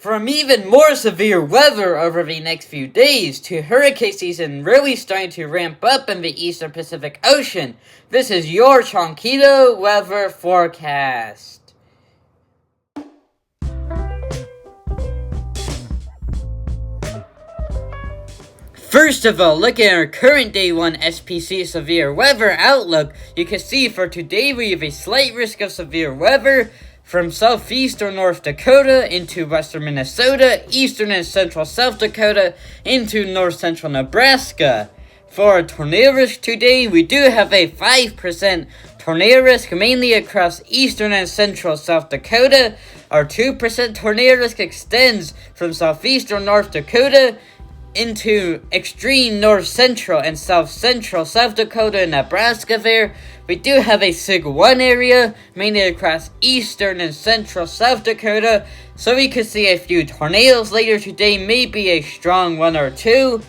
From even more severe weather over the next few days to hurricane season really starting to ramp up in the eastern Pacific Ocean, this is your Chonquito weather forecast. First of all, looking at our current Day 1 SPC severe weather outlook, you can see for today we have a slight risk of severe weather from southeastern North Dakota into western Minnesota, eastern and central South Dakota, into north-central Nebraska. For our tornado risk today, we do have a 5% tornado risk mainly across eastern and central South Dakota. Our 2% tornado risk extends from southeastern North Dakota into extreme north-central and south-central South Dakota and Nebraska there. We do have a SIG 1 area, mainly across eastern and central South Dakota, so we could see a few tornadoes later today, maybe a strong 1 or 2.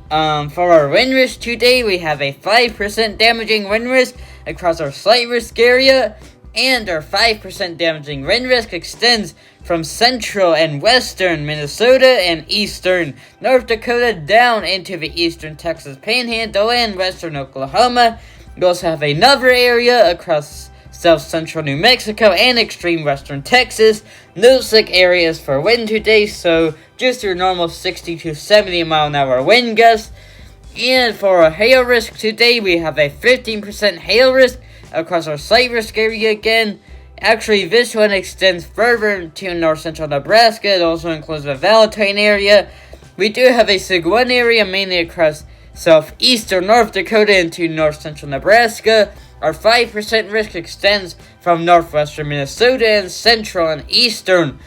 For our wind risk today, we have a 5% damaging wind risk across our slight risk area, and our 5% damaging wind risk extends from central and western Minnesota and eastern North Dakota down into the eastern Texas Panhandle and western Oklahoma. We also have another area across south-central New Mexico and extreme western Texas. No slick areas for wind today, so just your normal 60 to 70 mile an hour wind gusts. And for our hail risk today, we have a 15% hail risk across our slight risk area again. Actually, this one extends further to north-central Nebraska. It also includes the Valentine area. We do have a SIG 1 area mainly across southeastern North Dakota into north-central Nebraska. Our 5% risk extends from northwestern Minnesota and central and eastern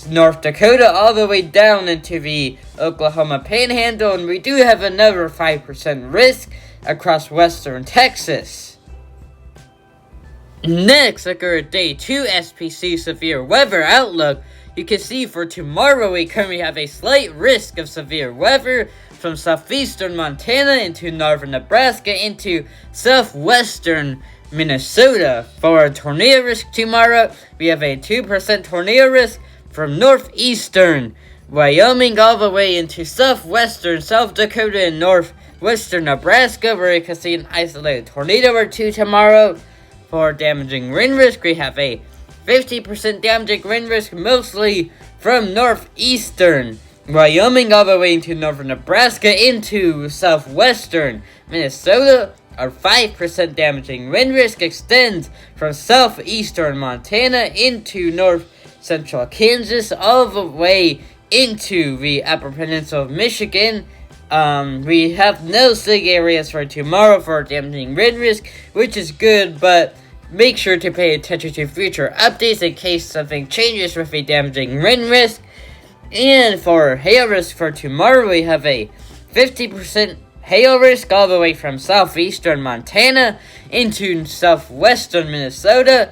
North Dakota all the way down into the Oklahoma Panhandle. And we do have another 5% risk across western Texas. Next, look at our Day 2 SPC severe weather outlook. You can see for tomorrow we currently have a slight risk of severe weather from southeastern Montana into northern Nebraska into southwestern Minnesota. For our tornado risk tomorrow, we have a 2% tornado risk from northeastern Wyoming all the way into southwestern South Dakota and northwestern Nebraska, where you can see an isolated tornado or two tomorrow. For damaging wind risk, we have a 50% damaging wind risk mostly from northeastern Wyoming all the way into northern Nebraska into southwestern Minnesota. Our 5% damaging wind risk extends from southeastern Montana into north-central Kansas all the way into the Upper Peninsula of Michigan. We have no SIG areas for tomorrow for damaging wind risk, which is good, but make sure to pay attention to future updates in case something changes with a damaging wind risk. And for hail risk for tomorrow, we have a 50% hail risk all the way from southeastern Montana into southwestern Minnesota,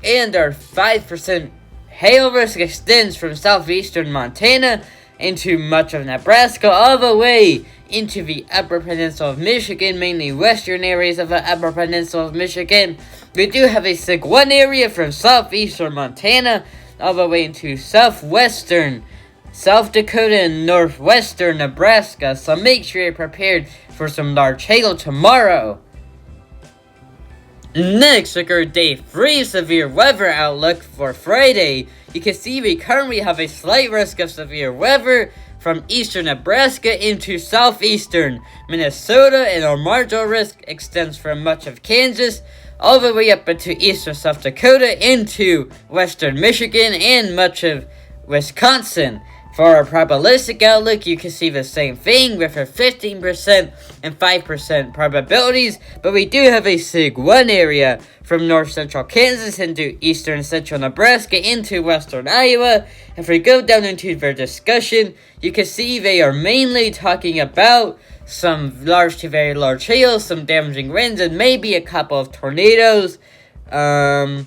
and our 5% hail risk extends from southeastern Montana into much of Nebraska all the way into the Upper Peninsula of Michigan, mainly western areas of the Upper Peninsula of Michigan. We do have a SIG 1 area from southeastern Montana all the way into southwestern South Dakota and northwestern Nebraska, so make sure you're prepared for some large hail tomorrow. Next, look at our Day 3 severe weather outlook for Friday. You can see we currently have a slight risk of severe weather from eastern Nebraska into southeastern Minnesota, and our marginal risk extends from much of Kansas all the way up into eastern South Dakota into western Michigan and much of Wisconsin. For our probabilistic outlook, you can see the same thing with our 15% and 5% probabilities, but we do have a SIG 1 area from north-central Kansas into eastern central Nebraska into western Iowa. If we go down into their discussion, you can see they are mainly talking about some large to very large hail, some damaging winds, and maybe a couple of tornadoes. We're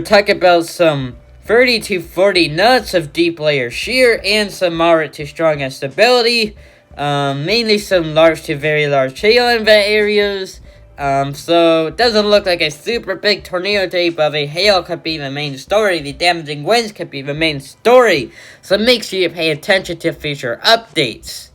talking about some 30 to 40 knots of deep layer shear and some moderate to strong instability. Mainly some large to very large hail in the areas. So it doesn't look like a super big tornado day, but the hail could be the main story. The damaging winds could be the main story. So make sure you pay attention to future updates.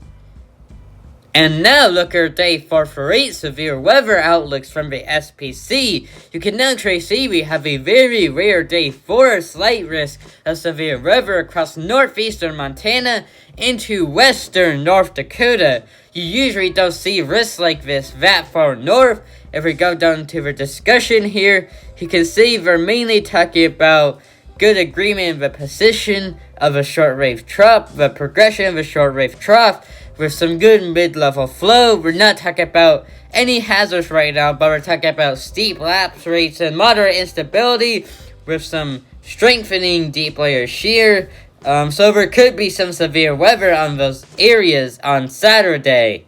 And now look at our day 4 for 8 severe weather outlooks from the SPC. You can actually see we have a very rare day 4 slight risk of severe weather across northeastern Montana into western North Dakota. You usually don't see risks like this that far north. If we go down to the discussion here, you can see we're mainly talking about good agreement in the position of a shortwave trough, the progression of a shortwave trough, with some good mid-level flow. We're not talking about any hazards right now, but we're talking about steep lapse rates and moderate instability with some strengthening deep layer shear. So there could be some severe weather on those areas on Saturday.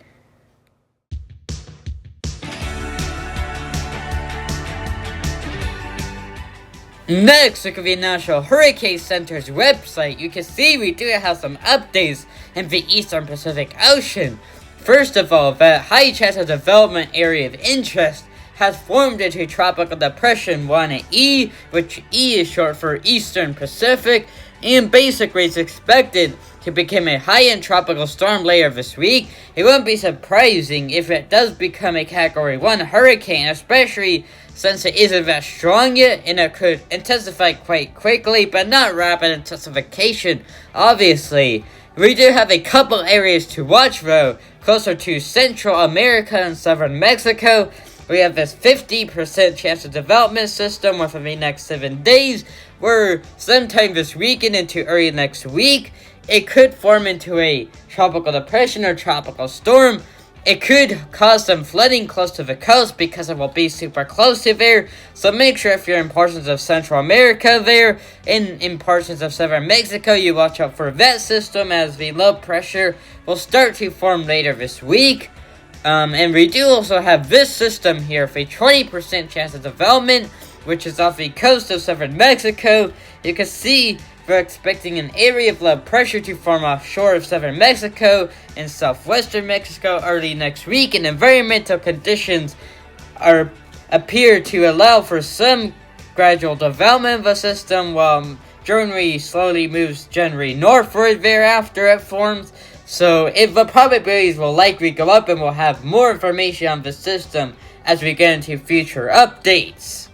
Next, look at the National Hurricane Center's website. You can see we do have some updates in the eastern Pacific Ocean. First of all, the high chance of development area of interest has formed into Tropical Depression 1E, which E is short for Eastern Pacific, and basically is expected to become a high-end tropical storm later this week. It won't be surprising if it does become a Category 1 hurricane, especially since it isn't that strong yet, and it could intensify quite quickly, but not rapid intensification, obviously. We do have a couple areas to watch though, closer to Central America and Southern Mexico. We have this 50% chance of development system within the next 7 days, where sometime this weekend into early next week, it could form into a tropical depression or tropical storm. It could cause some flooding close to the coast because it will be super close to there. So make sure if you're in portions of Central America there, and in portions of Southern Mexico, you watch out for that system as the low pressure will start to form later this week. And we do also have this system here with a 20% chance of development, which is off the coast of Southern Mexico. You can see we're expecting an area of low pressure to form offshore of southern Mexico and southwestern Mexico early next week, and environmental conditions appear to allow for some gradual development of the system, while January slowly moves generally northward thereafter it forms. So the probabilities will likely go up, and we'll have more information on the system as we get into future updates.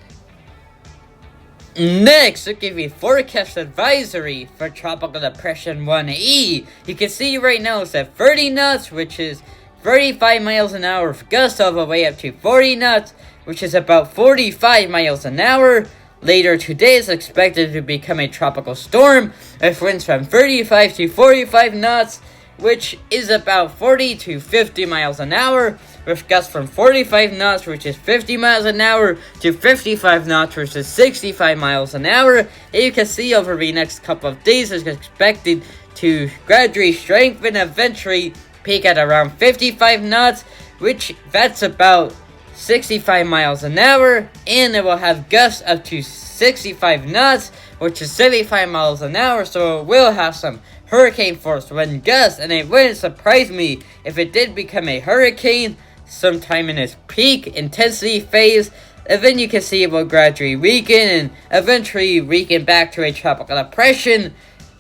Next, look at the forecast advisory for Tropical Depression 1E. You can see right now it's at 30 knots, which is 35 miles an hour with gusts all the way up to 40 knots, which is about 45 miles an hour. Later today is expected to become a tropical storm with winds from 35 to 45 knots, which is about 40 to 50 miles an hour, with gusts from 45 knots, which is 50 miles an hour, to 55 knots, which is 65 miles an hour. And you can see over the next couple of days is expected to gradually strengthen, eventually peak at around 55 knots, which that's about 65 miles an hour, and it will have gusts up to 65 knots, which is 75 miles an hour, so it will have some hurricane force wind gusts, and it wouldn't surprise me if it did become a hurricane sometime in its peak intensity phase, and then you can see it will gradually weaken and eventually weaken back to a tropical depression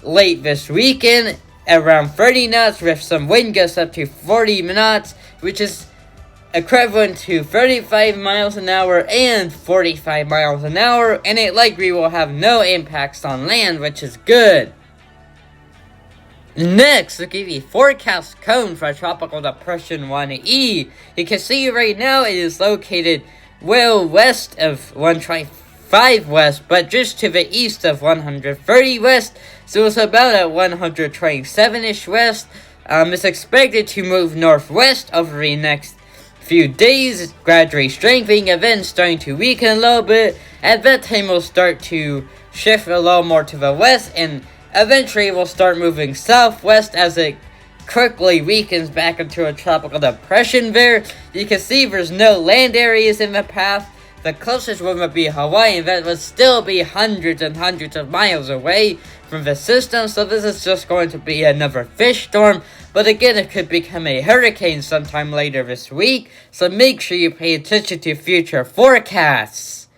late this weekend around 30 knots with some wind gusts up to 40 knots, which is equivalent to 35 miles an hour and 45 miles an hour, and it likely will have no impacts on land, which is good. Next, look at the forecast cone for Tropical Depression 1E. You can see right now it is located well west of 125 west, but just to the east of 130 west, so it's about at 127-ish west. It's expected to move northwest over the next few days, gradually strengthening, and then starting to weaken a little bit. At that time, we'll start to shift a little more to the west, and eventually we'll start moving southwest as it quickly weakens back into a tropical depression there. You can see there's no land areas in the path the closest one would be Hawaii, and that would still be hundreds and hundreds of miles away from the system, so this is just going to be another fish storm. But again, it could become a hurricane sometime later this week, so make sure you pay attention to future forecasts.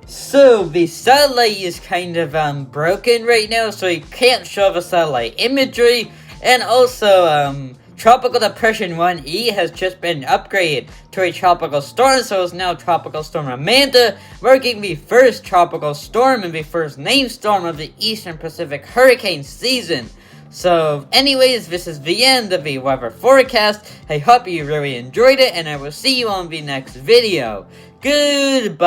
So, the satellite is kind of broken right now, so you can't show the satellite imagery. And also, Tropical Depression 1E has just been upgraded to a tropical storm, so it's now Tropical Storm Amanda, marking the first tropical storm and the first named storm of the Eastern Pacific hurricane season. So, anyways, this is the end of the weather forecast. I hope you really enjoyed it, and I will see you on the next video. Goodbye!